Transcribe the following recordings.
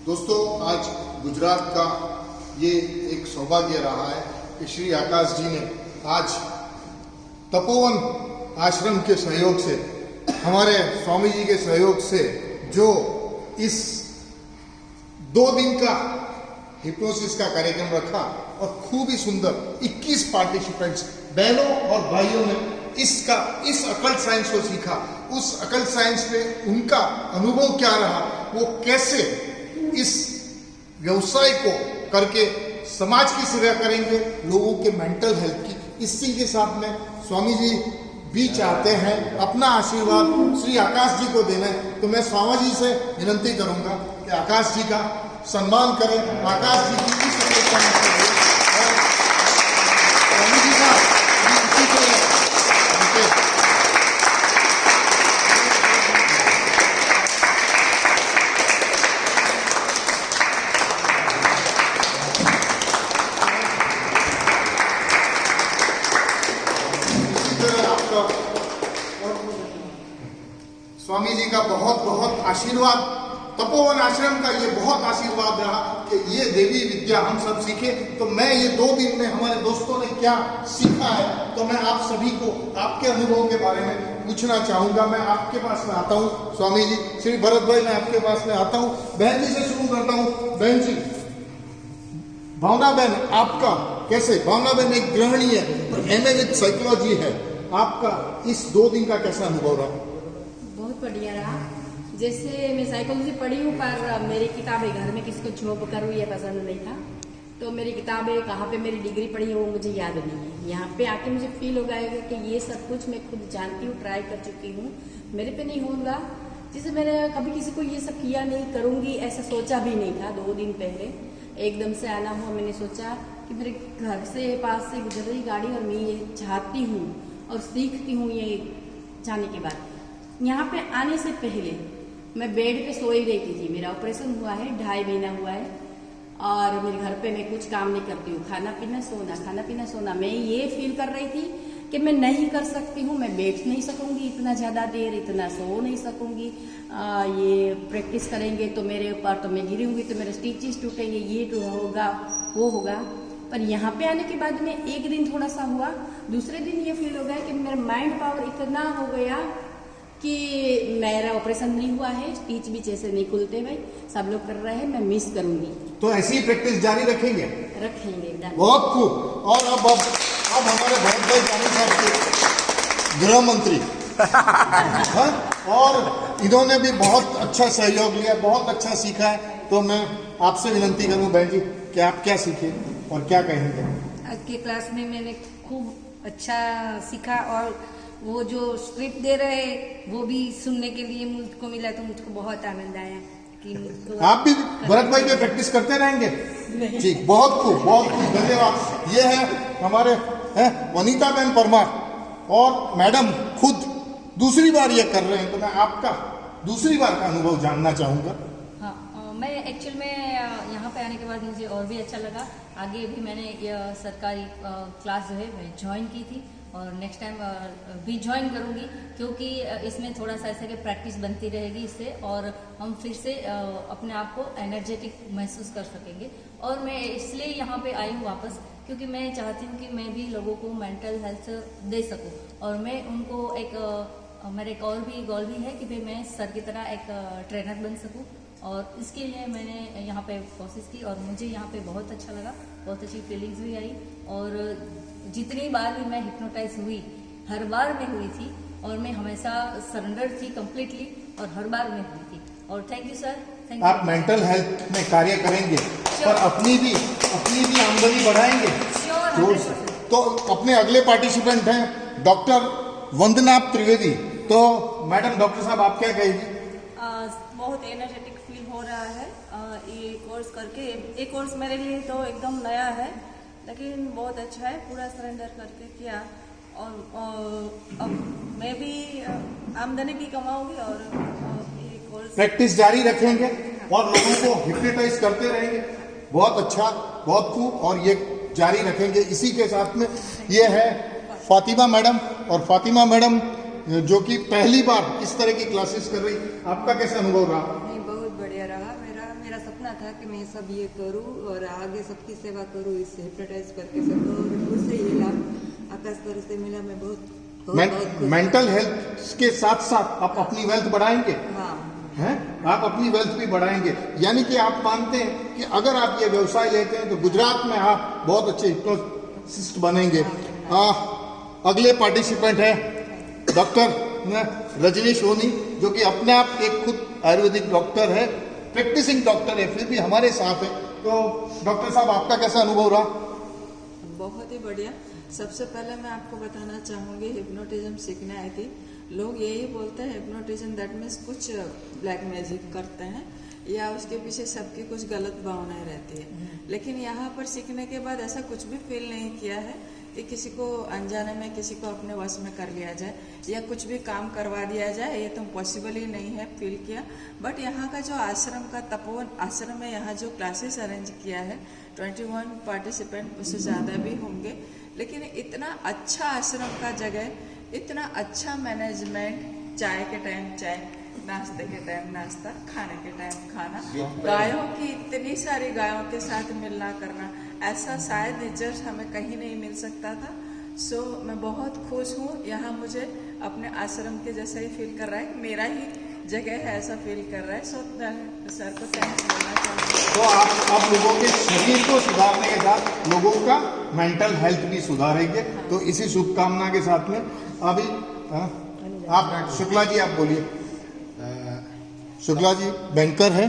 दोस्तों, आज गुजरात का ये एक सौभाग्य रहा है कि श्री आकाश जी ने आज तपोवन आश्रम के सहयोग से, हमारे स्वामी जी के सहयोग से जो इस 2 दिन का हिप्नोसिस का कार्यक्रम रखा और खूब ही सुंदर 21 पार्टिसिपेंट्स बहनों और भाइयों ने इस अकल्ट साइंस को सीखा। उस अकल्ट साइंस में उनका अनुभव क्या रहा, वो कैसे इस व्यवसाय को करके समाज की सेवा करेंगे, लोगों के मेंटल हेल्थ की। इसी के साथ में स्वामी जी भी चाहते हैं अपना आशीर्वाद श्री आकाश जी को देना है, तो मैं स्वामी जी से विनती करूंगा कि आकाश जी का सम्मान करें, आकाश जी की इस अपेक्षा और स्वामी जी का इसी को स्वामी जी का बहुत बहुत आशीर्वाद, तपोवन आश्रम का ये बहुत आशीर्वाद रहा कि ये देवी विद्या हम सब सीखे। तो मैं ये 2 दिन में हमारे दोस्तों ने क्या सीखा है, तो मैं आप सभी को आपके अनुभव के बारे में पूछना चाहूंगा। मैं आपके पास में आता हूँ स्वामी जी, श्री भरत भाई, मैं आपके पास में आता हूँ। बहन जी से शुरू करता हूँ। बहन जी, भावना बहन, आपका कैसे? भावना बहन एक गृहिणी है, MA विद साइकोलॉजी है, आपका इस 2 दिन का कैसा अनुभव रहा? बहुत बढ़िया रहा। जैसे मैं साइकोलॉजी पढ़ी हूँ, पर मेरी किताबें घर में किसको जॉब करूँ ये पसंद नहीं था, तो मेरी किताबें कहाँ पे मेरी डिग्री पढ़ी है वो मुझे याद नहीं है। यहाँ पे आके मुझे फील हो गया कि ये सब कुछ मैं खुद जानती हूँ, ट्राई कर चुकी हूँ, मेरे पे नहीं होगा। जैसे मैंने कभी किसी को ये सब किया नहीं, करूँगी ऐसा सोचा भी नहीं था। 2 दिन पहले एकदम से आना हुआ, मैंने सोचा कि मेरे घर से पास से गुजर रही गाड़ी और मैं ये चाहती हूँ और सीखती हूँ। ये जाने के बाद यहाँ पे आने से पहले मैं बेड पे सोई रहती थी। मेरा ऑपरेशन हुआ है, 2.5 महीना हुआ है, और मेरे घर पे मैं कुछ काम नहीं करती हूँ, खाना पीना सोना, खाना पीना सोना। मैं ये फील कर रही थी कि मैं नहीं कर सकती हूँ, मैं बैठ नहीं सकूंगी इतना ज़्यादा देर, इतना सो नहीं सकूंगी। ये प्रैक्टिस करेंगे तो मेरे ऊपर, तो मैं गिरूंगी तो मेरे स्टिचेस टूटेंगे, ये होगा वो होगा। पर यहाँ पे आने के बाद में 1 दिन थोड़ा सा हुआ, दूसरे दिन ये फील हो गया कि मेरा माइंड पावर इतना हो गया कि मेरा ऑपरेशन नहीं हुआ है, स्पीच भी जैसे नहीं खुलते भाई, सब लोग कर रहे हैं, मैं मिस करूंगी। तो ऐसी प्रैक्टिस जारी रखेंगे? रखेंगे। बहुत खूब। और अब हमारे भरत भाई जानी साहब के गृह मंत्री और इन्होंने भी बहुत अच्छा सहयोग लिया, बहुत अच्छा सीखा है। तो मैं आपसे विनती करूं बहन जी कि आप क्या सीखे और क्या कहेंगे? आज के क्लास में मैंने खूब अच्छा सीखा, और वो जो स्क्रिप्ट दे रहे वो भी सुनने के लिए मुझको मिला, तो मुझको बहुत आनंद आया कि मुझको। आप भी भरत भाई पे प्रैक्टिस करते रहेंगे? जी, बहुत खूब, बहुत खूब, धन्यवाद। ये है हमारे वनीता बहन परमार, और मैडम खुद दूसरी बार ये कर रहे हैं, तो मैं आपका दूसरी बार का अनुभव जानना चाहूंगा। हाँ, मैं एक्चुअल में यहाँ पे आने के बाद मुझे और भी अच्छा लगा। आगे भी मैंने सरकारी क्लास जो है ज्वाइन की थी, और नेक्स्ट टाइम भी ज्वाइन करूँगी, क्योंकि इसमें थोड़ा सा ऐसा कि प्रैक्टिस बनती रहेगी इससे, और हम फिर से अपने आप को एनर्जेटिक महसूस कर सकेंगे। और मैं इसलिए यहाँ पे आई हूँ वापस, क्योंकि मैं चाहती हूँ कि मैं भी लोगों को मेंटल हेल्थ दे सकूँ, और मैं उनको मेरा एक और भी गोल भी है कि भाई मैं सर की तरह एक ट्रेनर बन सकूँ। और इसके लिए मैंने यहाँ पे कोशिश की, और मुझे यहाँ पे बहुत अच्छा लगा, बहुत अच्छी फीलिंग्स भी आई। और जितनी बार भी मैं हिप्नोटाइज हुई, हर बार मैं हुई थी, और मैं हमेशा सरेंडर थी कम्प्लीटली, और हर बार मैं हुई थी। और thank you sir, thank you. आप मेंटल हेल्थ में कार्य करेंगे और अपनी भी आमदनी बढ़ाएंगे। तो अपने अगले पार्टिसिपेंट हैं डॉक्टर वंदना त्रिवेदी। तो मैडम, डॉक्टर साहब आप क्या कहेंगी? बहुत एनर्जेटिक फील हो रहा है ये कोर्स करके। ये कोर्स मेरे लिए तो एकदम नया है, लेकिन बहुत अच्छा है, पूरा सरेंडर करके किया। और अब मैं भी आमदनी भी कमाऊंगी, और ये कोर्स प्रैक्टिस जारी रखेंगे और लोगों को हिप्नोटाइज करते रहेंगे। बहुत अच्छा, बहुत खूब, और ये जारी रखेंगे। इसी के साथ में ये है फातिमा मैडम, और फातिमा मैडम जो कि पहली बार इस तरह की क्लासेस कर रही, आपका कैसा अनुभव रहा? बहुत बढ़िया रहा। मेरा सपना प्रयत्न था कि मैं सब ये करूं और आगे सबकी सेवा करूं, इस हिप्नोटाइज करके सबको, और उससे ये लाभ आकाश पर से मिला। मैं बहुत मेंटल हेल्थ के साथ साथ आप अपनी वेल्थ बढ़ाएंगे। हाँ, हैं? आप अपनी वेल्थ भी बढ़ाएंगे, यानी कि आप मानते हैं कि अगर आप ये व्यवसाय लेते हैं तो गुजरात में आप बहुत अच्छे हिप्नोसिस्ट बनेंगे। अगले पार्टिसिपेंट है डॉक्टर रजनी सोनी, जो कि अपने आप एक खुद आयुर्वेदिक डॉक्टर है, प्रैक्टिसिंग डॉक्टर है, फिर भी हमारे साथ है। तो डॉक्टर साहब, आपका कैसा अनुभव रहा? बहुत ही बढ़िया। सबसे पहले मैं आपको बताना चाहूँगी, हिप्नोटिज्म सीखने आई थी। लोग यही बोलते हैं हिप्नोटिज्म दैट मीन्स कुछ ब्लैक मैजिक करते हैं या उसके पीछे सबकी कुछ गलत भावनाएं रहती है, लेकिन यहाँ पर सीखने के बाद ऐसा कुछ भी फील नहीं किया है कि किसी को अनजाने में किसी को अपने वश में कर लिया जाए या कुछ भी काम करवा दिया जाए, ये तो पॉसिबल ही नहीं है फील किया। बट यहाँ का जो आश्रम का तपोवन आश्रम में यहाँ जो क्लासेस अरेंज किया है, 21 पार्टिसिपेंट उससे ज़्यादा भी होंगे, लेकिन इतना अच्छा आश्रम का जगह, इतना अच्छा मैनेजमेंट, चाय के टाइम चाय, नाश्ते के टाइम नाश्ता, खाने के टाइम खाना, गायों की इतनी सारी गायों के साथ मिलना करना, ऐसा शायद रिजल्ट हमें कहीं नहीं मिल सकता था। सो मैं बहुत खुश हूँ। यहाँ मुझे अपने आश्रम के जैसा ही फील कर रहा है, मेरा ही जगह है ऐसा फील कर रहा है। सो सर को थैंक्स बोलना चाहूँगी। तो आप लोगों के शरीर को सुधारने के साथ लोगों का मेंटल हेल्थ भी सुधारेंगे। तो इसी शुभकामना के साथ में अभी आप शुक्ला जी, आप बोलिए। शुक्ला जी बैंकर है।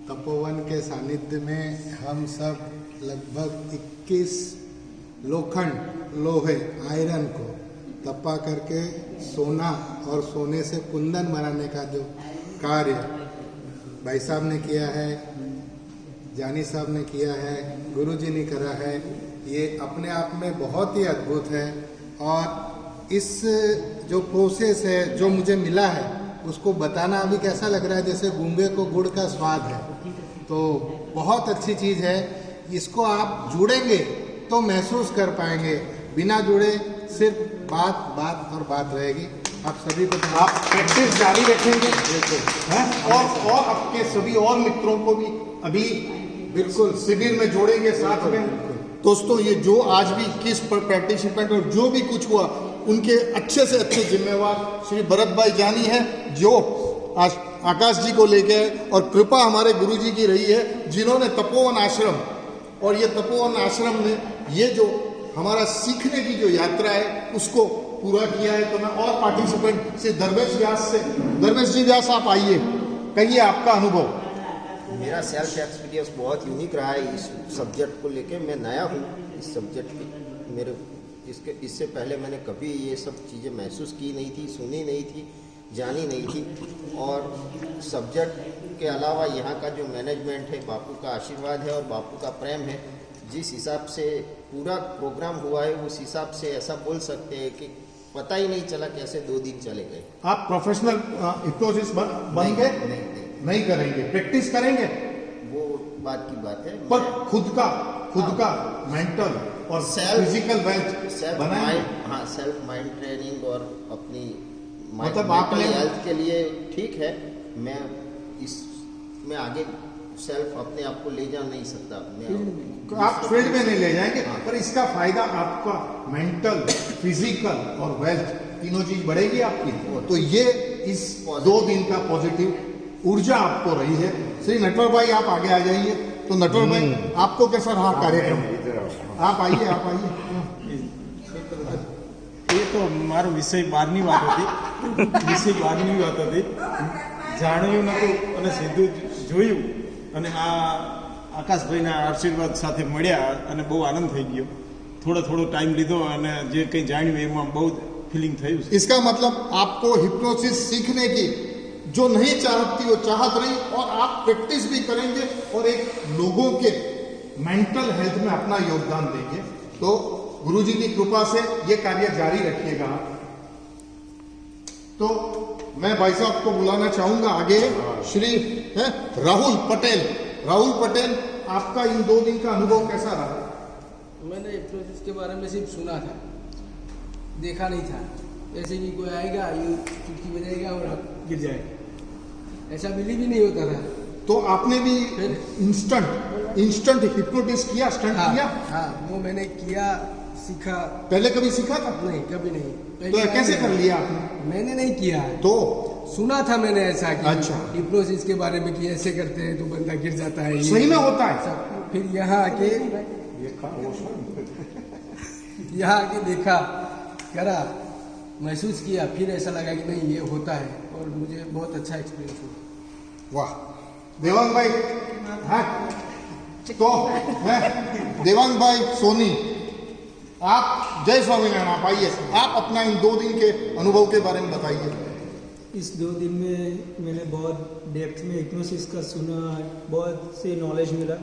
तपोवन के सानिध्य में हम सब लगभग 21 लोखंड, लोहे, आयरन को तपा करके सोना और सोने से कुंदन बनाने का जो कार्य भाई साहब ने किया है, जानी साहब ने किया है, गुरुजी ने करा है, ये अपने आप में बहुत ही अद्भुत है। और इस जो प्रोसेस है जो मुझे मिला है उसको बताना अभी कैसा लग रहा है, जैसे गूंगे को गुड़ का स्वाद है। तो बहुत अच्छी चीज़ है, इसको आप जुड़ेंगे तो महसूस कर पाएंगे, बिना जुड़े सिर्फ बात बात और बात रहेगी। आप सभी को आप प्रैक्टिस जारी रखेंगे हैं? और आपके सभी और मित्रों को भी अभी बिल्कुल शिविर में जोड़ेंगे साथ में। दोस्तों, ये जो आज भी 21 पार्टिसिपेंट और जो भी कुछ हुआ, उनके अच्छे से अच्छे जिम्मेवार श्री भरत भाई जानी है, जो आज आकाश जी को लेके आए, और कृपा हमारे गुरुजी की रही है, जिन्होंने तपोवन आश्रम, और ये तपोवन आश्रम ने ये जो हमारा सीखने की जो यात्रा है उसको पूरा किया है। तो मैं और पार्टिसिपेंट से धर्मेश जी व्यास, आप आइए, कहिए आपका अनुभव। मेरा सेल्फ एक्सपीरियंस बहुत यूनिक रहा है इस सब्जेक्ट को लेके। मैं नया हूँ इस सब्जेक्ट की, मेरे इससे पहले मैंने कभी ये सब चीज़ें महसूस की नहीं थी, सुनी नहीं थी, जानी नहीं थी। और सब्जेक्ट के अलावा यहाँ का जो मैनेजमेंट है, बापू का आशीर्वाद है और बापू का प्रेम है। जिस हिसाब से पूरा प्रोग्राम हुआ है उस हिसाब से ऐसा बोल सकते हैं कि पता ही नहीं चला कैसे 2 दिन चले गए। आप प्रोफेशनल हिप्नोसिस बन गए? नहीं करेंगे, प्रैक्टिस करेंगे, वो बात की बात है। पर खुद का मेंटल और फिजिकल वेल्थ बनाएं। हाँ, सेल्फ माइंड ट्रेनिंग और अपनी मतलब आपने हेल्थ के लिए ठीक है। मैं इसमें आगे सेल्फ अपने आप को ले जा नहीं सकता। आप फील्ड में नहीं ले जाएंगे, पर इसका फायदा आपका मेंटल, फिजिकल और वेल्थ तीनों चीज बढ़ेगी आपकी। तो ये इस 2 दिन का पॉजिटिव ऊर्जा आपको रही है। श्री नटवर भाई, आप आगे आ जाइए। तो नटवर भाई, आपको कैसा रहा कार्यक्रम? आप आइए। એ તો મારો વિષય બહારની વાત હતી, વિષય બહારની વાત હતી, જાણ્યું નહોતું અને સીધું જોયું અને આ આકાશભાઈના આશીર્વાદ સાથે મળ્યા અને બહુ આનંદ થઈ ગયો। થોડો ટાઈમ લીધો અને જે કંઈ જાણ્યું એમાં બહુ ફિલિંગ થયું છે। इसका मतलब आपको हिप्नोसिस सीखने की जो नहीं चाहती वो चाहत रही, और आप प्रैक्टिस भी करेंगे और एक लोगों के मेंटल हेल्थ में अपना योगदान देंगे। तो गुरुजी की कृपा से ये कार्य जारी रखिएगा। तो मैं भाई साहब को बुलाना चाहूंगा आगे, श्री राहुल पटेल, आपका इन 2 दिन का अनुभव कैसा रहा? मैंने हिप्नोसिस के बारे में सिर्फ सुना था, देखा नहीं था। ऐसे कि कोई आएगा, यूँ चुटकी बजाएगा और गिर जाएगा, ऐसा बिलीव ही नहीं होता था। तो आपने भी इंस्टेंट हिप्नोटिस्ट किया, स्टंट किया? हाँ, वो मैंने किया, सीखा। पहले कभी सीखा था? नहीं, कभी नहीं। तो कैसे कर लिया आपने? मैंने नहीं किया है, तो सुना था मैंने ऐसा कि अच्छा, हिप्नोसिस के बारे में कि ऐसे करते हैं तो बंदा गिर जाता है। सही में होता है? फिर यहाँ आके देखा, करा, महसूस किया, फिर ऐसा लगा कि नहीं ये होता है, और मुझे बहुत अच्छा एक्सपीरियंस हुआ। वाह देवांग भाई, हाँ तो देवांग भाई सोनी, आप जय स्वामीनारायण, आप आइए, आप अपना इन 2 दिन के अनुभव के बारे में बताइए। इस 2 दिन में मैंने बहुत डेप्थ में हिप्नोसिस का सुना, बहुत से नॉलेज मिला।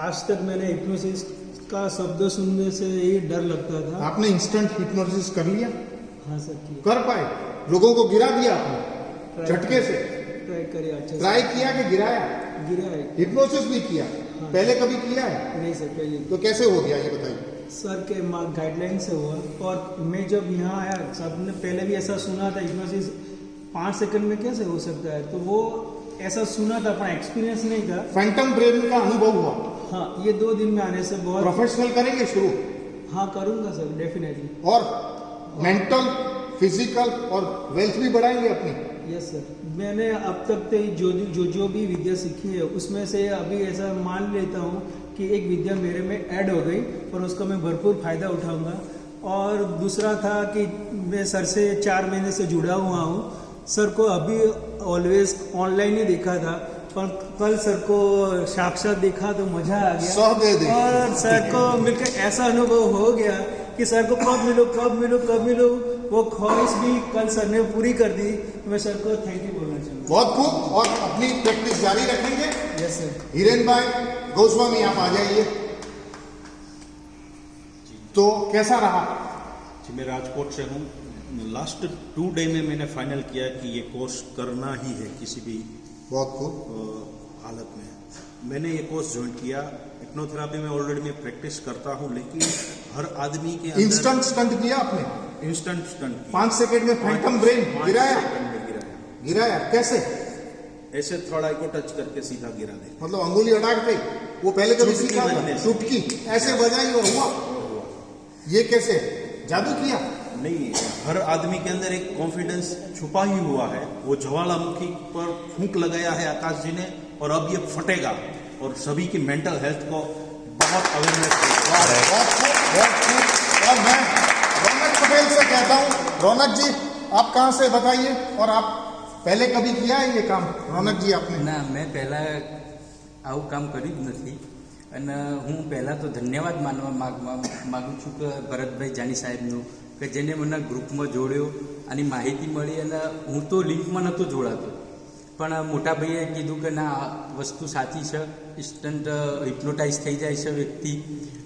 आज तक मैंने हिप्नोसिस का शब्द सुनने से ही डर लगता था। आपने इंस्टेंट हिप्नोसिस कर लिया? हाँ सर, कर पाए? लोगों को गिरा दिया आपने झटके से? ट्राई करिए, अच्छा ट्राई किया कि गिराया? गिरा है। हिप्नोसिस भी किया? हाँ। पहले कभी किया है? नहीं सर, पहले। तो कैसे हो गया ये बताइए? सर के गाइडलाइन से हुआ, और मैं जब यहाँ आया, सबने पहले भी ऐसा सुना था हिप्नोसिस 5 सेकंड में कैसे हो सकता है, तो वो ऐसा सुना था, अपना एक्सपीरियंस नहीं था। फैंटम ब्रेन का अनुभव हुआ? हाँ, ये 2 दिन में आने से बहुत। प्रोफेशनल करेंगे शुरू? हाँ करूँगा सर, डेफिनेटली। और मेंटल, फिजिकल और वेल्थ भी बढ़ाएंगे अपनी? यस सर, मैंने अब तक जो भी विद्या सीखी है उसमें से अभी ऐसा मान लेता हूँ कि एक विद्या मेरे में ऐड हो गई, और उसका मैं भरपूर फायदा उठाऊंगा। और दूसरा था कि मैं सर से 4 महीने से जुड़ा हुआ हूँ। सर को अभी ऑलवेज ऑनलाइन ही देखा था, पर कल सर को साक्षात देखा तो मजा आ गया, और सर को मिलकर ऐसा अनुभव हो गया कि सर को कब मिलो वो ख्वाहिश भी कल सर ने पूरी कर दी। मैं सर को थैंक यू बोलना चाहूँगा। बहुत खूब, और अपनी प्रैक्टिस जारी रखेंगे? Yes sir. हिरेन भाई गोस्वामी, आप आ जाइए। तो कैसा रहा? जी, मैं राजकोट से हूँ। लास्ट 2 डे में मैंने फाइनल किया कि ये कोर्स करना ही है किसी भी बहुत खूब हालत में। मैंने ये कोर्स ज्वाइन किया। हिप्नोथेरेपी में ऑलरेडी मैं प्रैक्टिस करता हूँ, लेकिन हर आदमी के अंदर इंस्टेंट स्टंट किया आपने? इंस्टेंट स्टंट 5 सेकंड में फैंटम ब्रेन गिराया? गिराया कैसे? ऐसे थोड़ा को टच करके सीधा गिरा दे, मतलब अंगुली अड़ा गई? वो पहले कभी सीखा था? चुटकी ऐसे बजाई और हुआ? ये कैसे जादू किया? नहीं, हर आदमी के अंदर एक कॉन्फिडेंस छुपा ही हुआ है। वो ज्वालामुखी पर फूंक लगाया है आकाश जी ने, और अब ये फटेगा, और सभी की मेंटल हेल्थ को बहुत अवेयरनेस है। और मैं रौनक पटेल से कहता हूँ, रौनक जी आप कहाँ से बताइए, और आप पहले कभी किया है ये काम? रौनक जी आपने? ના, મેં પહેલાં આવું કામ કર્યું જ નથી, અને હું પહેલાં તો ધન્યવાદ માનવા માગું છું કે ભરતભાઈ જાની સાહેબનું, કે જેને મને ગ્રુપમાં જોડ્યો અને માહિતી મળી, અને હું તો લિંકમાં નહોતો જોડાતો, પણ મોટા ભાઈએ કીધું કે ના આ વસ્તુ સાચી છે, ઇન્સ્ટન્ટ હિપ્નોટાઇઝ થઈ જાય છે વ્યક્તિ.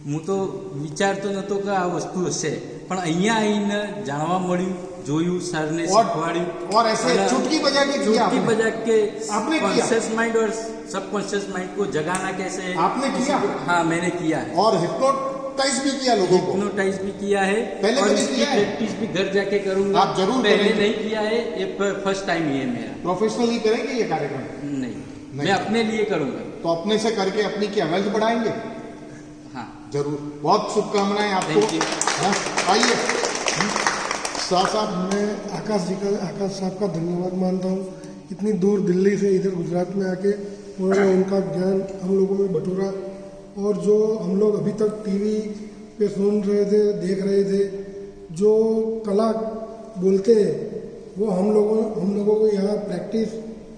હું તો વિચારતો નહોતો કે આ વસ્તુ હશે, પણ અહીંયા આવીને જાણવા મળ્યું, જોયું, સરને શીખવાડ્યું, और ऐसे चुटकी बजा के किया? चुटकी बजा के आपने कॉन्शियस माइंड और सबकॉन्शियस माइंड को जगाना कैसे आपने किया? हाँ, मैंने किया है। और हिप्नोटाइज भी किया लोगों को? हिप्नोटाइज भी किया है, पहले और कभी इसकी किया है? प्रैक्टिस भी घर जाके करूंगा। आप जरूर पहले करेंगे? नहीं किया है, ये फर्स्ट टाइम ही है मेरा। प्रोफेशनली करेंगे ये कार्यक्रम? नहीं, मैं अपने लिए करूंगा। तो अपने से करके अपनी क्या वेल्थ बढ़ाएंगे? हाँ जरूर, बहुत शुभकामनाएं आपको। आइए साथ साथ मैं आकाश साहब का धन्यवाद मानता हूँ। इतनी दूर दिल्ली से इधर गुजरात में आके उन्होंने उनका ज्ञान हम लोगों में बटोरा, और जो हम लोग अभी तक टीवी पे सुन रहे थे, देख रहे थे, जो कला बोलते हैं वो हम लोगों को यहाँ प्रैक्टिस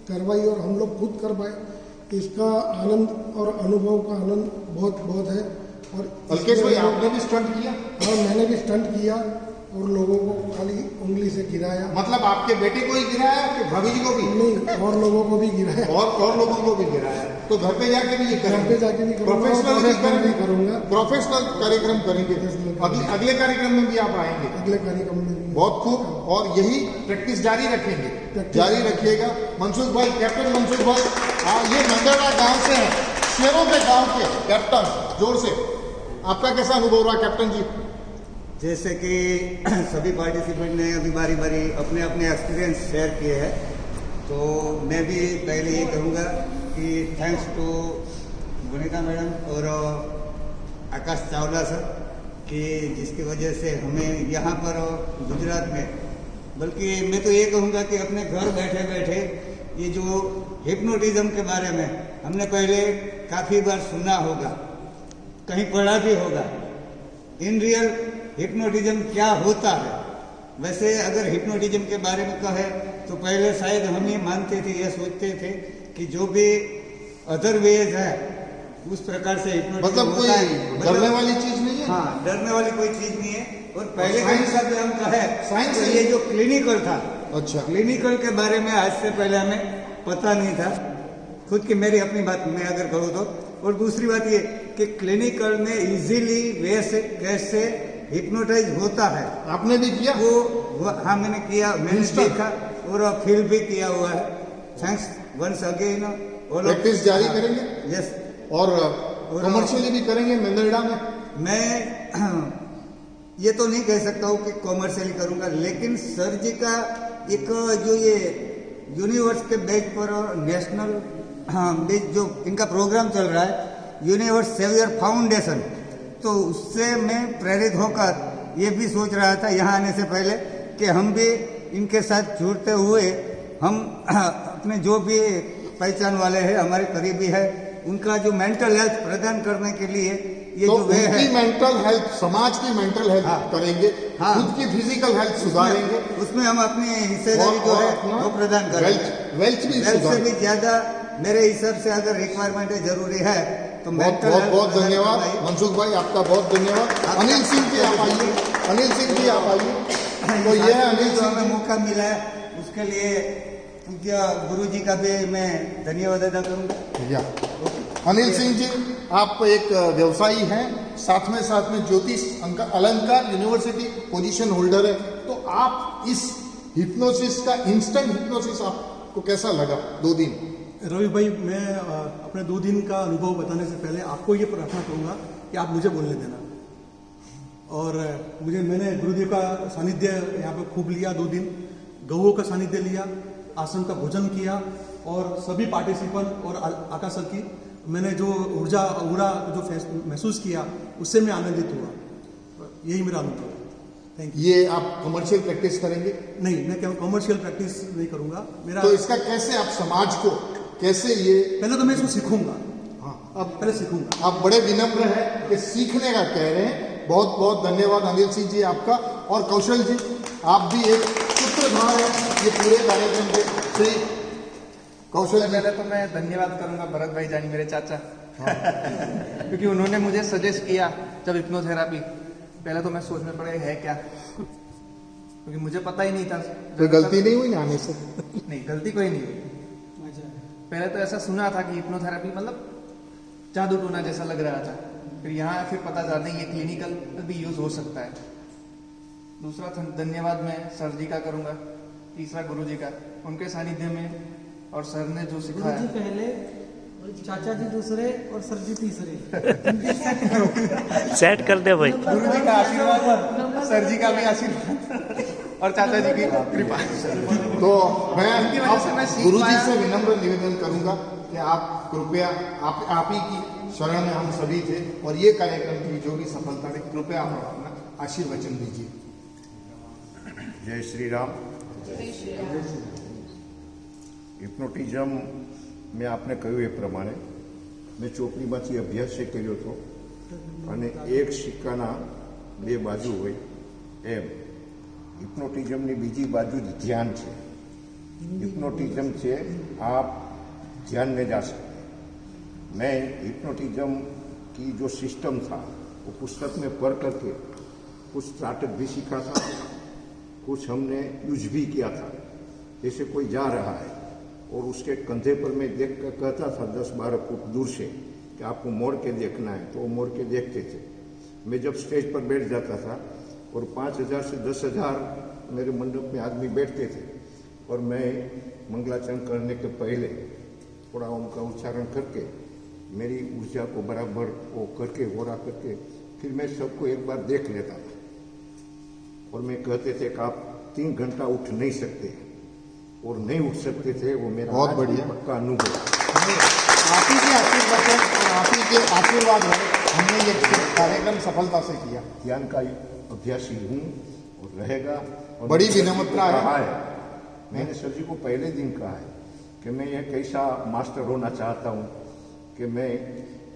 करवाई और हम लोग खुद कर पाए। इसका आनंद और अनुभव का आनंद बहुत बहुत है। और अलकेश भाई आपने भी स्टंट किया? हाँ, मैंने भी स्टंट किया और लोगों को खाली उंगली से गिराया। मतलब आपके बेटे को ही गिराया कि भाभी जी को भी? नहीं, और लोगों को भी गिराया। और लोगों को भी गिराया। तो घर पे जाके भी ये करेंगे? घर पे जाके भी प्रोफेशनल भी करूँगा। प्रोफेशनल कार्यक्रम करेंगे? अगले कार्यक्रम में भी आप आएंगे? अगले कार्यक्रम में भी। बहुत खूब, और यही प्रैक्टिस जारी रखेंगे? जारी रखिएगा। मनसुख भाई, कैप्टन मनसुख भाई, ये नंदड़ा गांव से है, शेरों के गांव के कैप्टन, जोर से आपका कैसा अनुभव रहा कैप्टन जी? जैसे कि सभी पार्टिसिपेंट ने अभी बारी अपने एक्सपीरियंस शेयर किए हैं, तो मैं भी पहले ये कहूँगा कि थैंक्स टू वनिता मैडम और आकाश चावला सर कि जिसकी वजह से हमें यहाँ पर गुजरात में, बल्कि मैं तो ये कहूँगा कि अपने घर बैठे बैठे ये जो हिप्नोटिज्म के बारे में हमने पहले काफ़ी बार सुना होगा, कहीं पढ़ा भी होगा। इन रियल हिप्नोटिज्म क्या होता है? वैसे अगर हिप्नोटिज्म के बारे में कहे तो पहले शायद हम ये मानते थे, ये सोचते थे कि जो भी अदर वेज है उस प्रकार से हिप्नोटिज्म मतलब कोई डरने वाली चीज नहीं है। हाँ, डरने वाली कोई चीज नहीं है। और पहले के हिसाब से हम कहे साइंस, ये जो क्लिनिकल था, अच्छा, क्लिनिकल के बारे में आज से पहले हमें पता नहीं था। खुद की मेरी अपनी बात मैं अगर कहूँ तो, और दूसरी बात ये कि क्लिनिकल में इजीली वे से कैसे हिप्नोटाइज होता है। आपने भी किया? वो हाँ, मैंने किया, मैंने देखा और फील भी किया हुआ है। Thanks once again. प्रैक्टिस जारी करेंगे? यस। और कमर्शियली भी करेंगे मेंदरडा में? मैं ये तो नहीं कह सकता हूँ कि कॉमर्शियली करूँगा, लेकिन सर जी का एक जो ये यूनिवर्स के बेस पर नेशनल बेस जो इनका प्रोग्राम चल रहा है, यूनिवर्स सेवियर फाउंडेशन, तो उससे मैं प्रेरित होकर ये भी सोच रहा था यहाँ आने से पहले कि हम भी इनके साथ जुड़ते हुए हम अपने जो भी पहचान वाले हैं, हमारे करीबी है, उनका जो मेंटल हेल्थ प्रदान करने के लिए ये तो जो वे है, मेंटल हेल्थ, समाज की मेंटल हेल्थ करेंगे, खुद की फिजिकल हेल्थ सुधारेंगे, उसमें हम अपनी हिस्सेदारी जो है वो प्रदान करेंगे। वेल्थ से भी ज्यादा मेरे हिसाब से अगर रिक्वायरमेंट जरूरी है तो बहुत धन्यवाद मनसुख भाई, आपका बहुत धन्यवाद। अनिल सिंह जी आप आइए, अनिल सिंह जी आप आइए। तो ये है अनिल जो सिंह, हमें मौका मिला है उसके लिए पूज्य गुरु जी का भी मैं धन्यवाद अदा करूंगा। अनिल सिंह जी, आप एक व्यवसायी हैं, साथ में ज्योतिष अलंकार यूनिवर्सिटी पोजीशन होल्डर है, तो आप इस हिप्नोसिस का, इंस्टेंट हिप्नोसिस आपको कैसा लगा 2 दिन? रवि भाई, मैं अपने 2 दिन का अनुभव बताने से पहले आपको ये प्रार्थना करूंगा कि आप मुझे बोलने देना। और मैंने गुरुदेव का सानिध्य यहाँ पे खूब लिया, 2 दिन गौओं का सानिध्य लिया, आश्रम का भोजन किया, और सभी पार्टिसिपेंट और आकाश सर की मैंने जो ऊर्जा जो महसूस किया उससे मैं आनंदित हुआ। यही मेरा अनुभव है। Thank you. ये आप कमर्शियल प्रैक्टिस करेंगे? नहीं, मैं कमर्शियल प्रैक्टिस नहीं करूंगा। मेरा तो इसका कैसे आप समाज को कैसे ये, पहले तो मैं इसको सीखूंगा। हाँ, अब पहले सीखूंगा। आप बड़े विनम्र हैं कि सीखने का कह रहे हैं। बहुत बहुत धन्यवाद अनिल सिंह जी आपका। और कौशल जी, आप भी एक सूत्रधार हैं ये पूरे कार्यक्रम के। श्री कौशल, पहले तो मैं धन्यवाद करूंगा भरत भाई जानी, मेरे चाचा, क्योंकि उन्होंने मुझे सजेस्ट किया जब हिप्नोथेरापी, पहले तो मैं सोचने पड़े है क्या, क्योंकि मुझे पता ही नहीं था। कोई गलती नहीं हुई ना आने से? नहीं, गलती कोई नहीं हुई। पहले तो ऐसा सुना था कि हिप्नोथेरापी मतलब जादू टोना जैसा लग रहा था, फिर यहाँ फिर पता चला नहीं, ये क्लिनिकल भी यूज हो सकता है। दूसरा धन्यवाद मैं सर जी का करूंगा, तीसरा गुरु जी का, उनके सानिध्य में और सर ने जो सिखाया। गुरु जी पहले, चाचा जी दूसरे और सर जी तीसरे। सेट कर दे भाई। गुरु जी का आशीर्वाद, सर जी का भी आशीर्वाद और चाचा जी की कृपा। तो मैं गुरु जी से विनम्र निवेदन करूंगा कि आप कृपया, आप ही की शरण में हम सभी थे, और ये कार्यक्रम की जो भी सफलता रही, कृपया आप अपना आशीर्वचन दीजिए। जय श्री राम। હિપ્નોટિઝમ મેં આપને કહ્યું એ પ્રમાણે મેં ચોપડીમાંથી અભ્યાસ એ કર્યો હતો, અને એક સિક્કાના 2 બાજુ હોય એમ હિપ્નોટિઝમની બીજી બાજુ જ ધ્યાન છે। હિપ્નોટિઝમ છે आप ध्यान में जा सकते। मैं हिप्नोटिज्म की जो सिस्टम था वो पुस्तक में पढ़ करके कुछ स्टार्टअप भी सीखा था, कुछ हमने यूज भी किया था। जैसे कोई जा रहा है और उसके कंधे पर मैं देख कर कहता था 10-12 फुट दूर से कि आपको मोड़ के देखना है, तो वो मोड़ के देखते थे। मैं जब स्टेज पर बैठ जाता था और 5,000 से 10,000 मेरे मंडप में आदमी बैठते थे, और मैं मंगलाचरण करने के पहले थोड़ा ओम का उच्चारण करके मेरी ऊर्जा को बराबर वो करके हो रहा करके फिर मैं सबको एक बार देख लेता था, और मैं कहते थे कि आप 3 घंटा उठ नहीं सकते, और नहीं उठ सकते थे। वो मेरा बहुत बढ़िया पक्का अनुभव। आप ही के आशीर्वाद है और आप ही के आशीर्वाद है हमने ये कार्यक्रम सफलता से किया। ज्ञान का अभ्यासी हूँ और रहेगा। और बड़ी विनम्रता है। कहा है, मैंने सर जी को पहले दिन कहा है कि मैं ये कैसा मास्टर होना चाहता हूँ कि मैं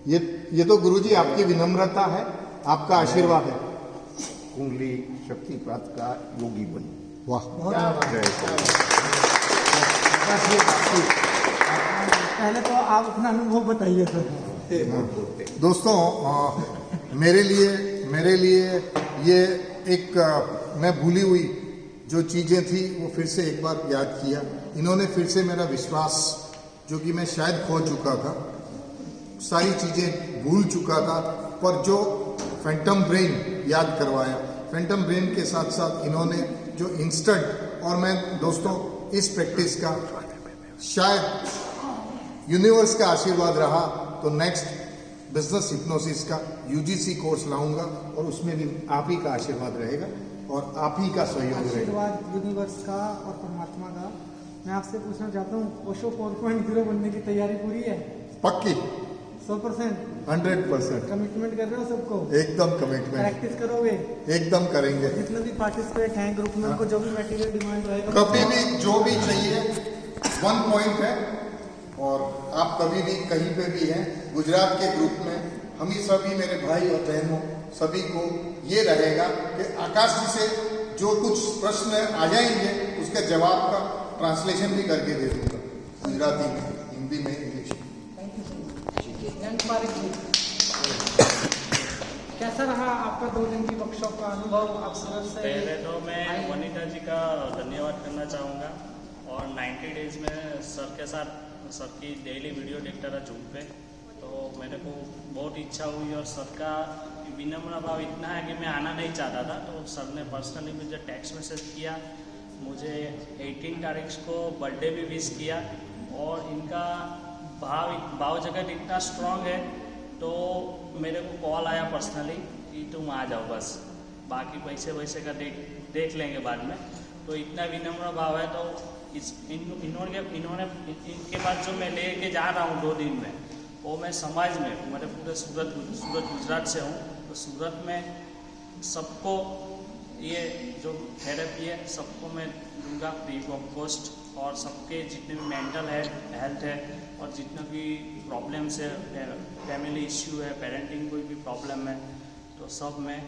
ये तो गुरुजी आपकी विनम्रता है, आपका आशीर्वाद है। कुंडली शक्तिपात का योगी बन। वाह, पहले तो आप अपना अनुभव बताइए सर। दोस्तों मेरे लिए ये एक मैं भूली हुई जो चीज़ें थी वो फिर से एक बार याद किया। इन्होंने फिर से मेरा विश्वास जो कि मैं शायद खो चुका था, सारी चीज़ें भूल चुका था, पर जो फैंटम ब्रेन याद करवाया। फैंटम ब्रेन के साथ साथ इन्होंने जो इंस्टेंट, और मैं दोस्तों इस प्रैक्टिस का शायद यूनिवर्स का आशीर्वाद रहा तो नेक्स्ट बिजनेस हिप्नोसिस का यूजीसी कोर्स लाऊंगा और उसमें भी आप ही का आशीर्वाद रहेगा और आप ही का सहयोग रहेगा। आशीर्वाद यूनिवर्स का और परमात्मा का। मैं आपसे पूछना चाहता हूँ, ओशो 4.0 बनने की तैयारी पूरी है? पक्की 100%? 100% कमिटमेंट कर रहे हो सबको? एकदम कमिटमेंट। प्रैक्टिस करोगे? एकदम करेंगे। जितने भी पार्टिसिपेट हैं ग्रुप में, उनको जो भी मटेरियल डिमांड रहेगा, कभी भी जो भी चाहिए, 1 पॉइंट है। और आप कभी भी कहीं पे भी हैं गुजरात के ग्रुप में, हम ही सभी मेरे भाई और बहनों सभी को ये रहेगा कि आकाश जी से जो कुछ प्रश्न आ जाएंगे उसके जवाब का ट्रांसलेशन भी करके दे दूंगा, गुजराती में, हिंदी में, इंग्लिश में। कैसा रहा आपका 2 दिन की वर्कशॉप का अनुभव? आप सूरत से पहले तो मैं वनिता जी का धन्यवाद करना चाहूँगा और 90 डेज में सर के साथ सर की डेली वीडियो देखता रहा जूम पे, तो मेरे को बहुत इच्छा हुई और सर का विनम्र भाव इतना है कि मैं आना नहीं चाहता था, तो सर ने पर्सनली मुझे टेक्स्ट मैसेज किया, मुझे 18 तारीख को बर्थडे भी विश किया और इनका भाव जगत इतना स्ट्रांग है, तो मेरे को कॉल आया पर्सनली कि तुम आ जाओ, बस बाकी पैसे वैसे का देख लेंगे बाद में। तो इतना विनम्र भाव है, तो इन्होंने इनके बाद जो मैं लेके जा रहा हूँ 2 दिन में, वो मैं समाज में, मेरे पूरे सूरत गुजरात से हूँ, तो सूरत में सबको ये जो थेरेपी है सबको मैं दूंगा फ्री ऑफ कॉस्ट, और सबके जितने भी मेंटल हेल्थ है और जितने भी प्रॉब्लम्स है, फैमिली इश्यू है, पेरेंटिंग कोई भी प्रॉब्लम है, तो सब मैं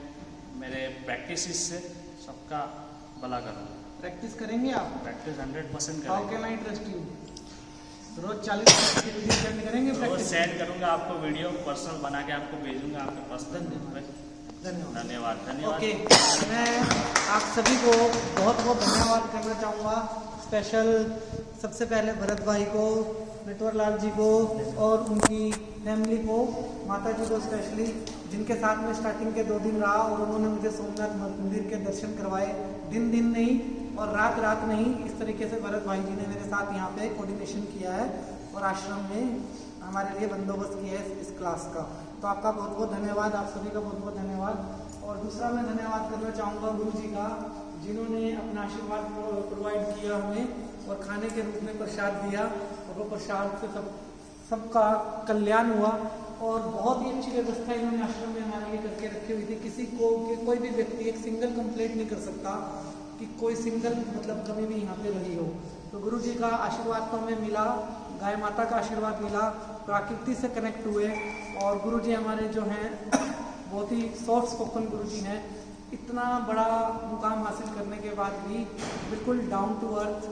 मेरे प्रैक्टिस से सबका भला करूँगा। प्रैक्टिस करेंगे आप? प्रैक्टिस 100% करेंगे। How can I trust you? रोज 40 मिनट की वीडियो सेंड करेंगे? रोज सेंड करूंगा आपको, वीडियो पर्सनल बना के आपको भेजूंगा आपके पास। धन्यवाद। ओके, मैं आप सभी को बहुत बहुत धन्यवाद करना चाहूँगा। स्पेशल सबसे पहले भरत भाई को, नटवर लाल जी को और उनकी फैमिली को, माता जी को स्पेशली, जिनके साथ में स्टार्टिंग के 2 दिन रहा और उन्होंने मुझे सोमनाथ मंदिर के दर्शन करवाए, दिन नहीं और रात नहीं। इस तरीके से भरत भाई जी ने मेरे साथ यहाँ पे कोऑर्डिनेशन किया है और आश्रम में हमारे लिए बंदोबस्त किया है इस क्लास का। तो आपका बहुत बहुत धन्यवाद, आप सभी का बहुत बहुत धन्यवाद। और दूसरा मैं धन्यवाद करना चाहूँगा गुरु जी का, जिन्होंने अपना आशीर्वाद प्रोवाइड किया हमें और खाने के रूप में प्रसाद दिया, और वो प्रसाद से सबका कल्याण हुआ और बहुत ही अच्छी व्यवस्था इन्होंने आश्रम में हमारे लिए करके रखी हुई थी। किसी को कोई भी व्यक्ति एक सिंगल कंप्लेंट नहीं कर सकता कि कोई सिंगल कमी भी यहाँ पे रही हो। तो गुरु जी का आशीर्वाद तो हमें मिला, गाय माता का आशीर्वाद मिला, प्रकृति से कनेक्ट हुए, और गुरु जी हमारे जो हैं बहुत ही सॉफ्ट स्पोकन गुरु जी हैं। इतना बड़ा मुकाम हासिल करने के बाद भी बिल्कुल डाउन टू अर्थ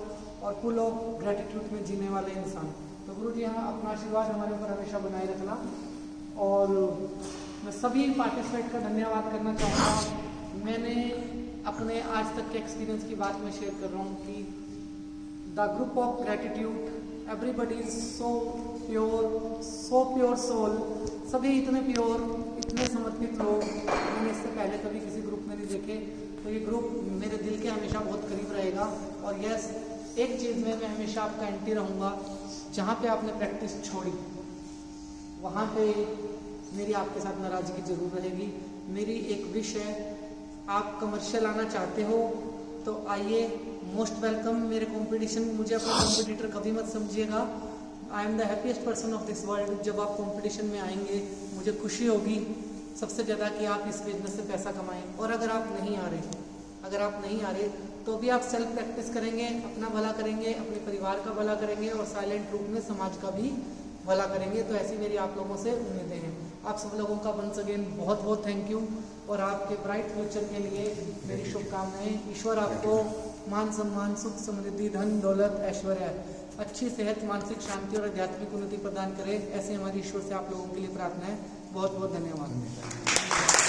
और फुल ऑफ ग्रेटिट्यूड में जीने वाले इंसान। तो गुरु जी हाँ, अपना आशीर्वाद हमारे ऊपर हमेशा बनाए रखना। और मैं सभी पार्टिसिपेंट का धन्यवाद करना चाहूँगा। मैंने अपने आज तक के एक्सपीरियंस की बात मैं शेयर कर रहा हूँ कि the group of gratitude, everybody is so pure soul, सभी इतने प्योर, इतने समर्पित लोग मैंने इससे पहले कभी किसी ग्रुप में नहीं देखे। तो ये ग्रुप मेरे दिल के हमेशा बहुत करीब रहेगा। और यस, एक चीज़ में मैं हमेशा आपका एंटी रहूँगा, जहाँ पे आपने प्रैक्टिस छोड़ी वहाँ पे मेरी आपके साथ नाराज़गी जरूर रहेगी। मेरी एक विश है, आप कमर्शियल आना चाहते हो तो आइए, मोस्ट वेलकम। मेरे कंपटीशन, मुझे अपना कॉम्पिटिटर कभी मत समझिएगा। I am the happiest person of this world. जब आप कंपटीशन में आएंगे मुझे खुशी होगी सबसे ज़्यादा कि आप इस बिजनेस से पैसा कमाएं। और अगर आप नहीं आ रहे तो भी आप सेल्फ प्रैक्टिस करेंगे, अपना भला करेंगे, अपने परिवार का भला करेंगे और साइलेंट रूप में समाज का भी भला करेंगे। तो ऐसी मेरी आप लोगों से उम्मीदें हैं। आप सब लोगों का वंस अगेन बहुत बहुत थैंक यू और आपके ब्राइट फ्यूचर के लिए मेरी शुभकामनाएं। ईश्वर आपको मान सम्मान, सुख, समृद्धि, धन, दौलत, ऐश्वर्य, अच्छी सेहत, मानसिक शांति और आध्यात्मिक उन्नति प्रदान करे। ऐसे हमारी ईश्वर से आप लोगों के लिए प्रार्थना है। बहुत बहुत धन्यवाद।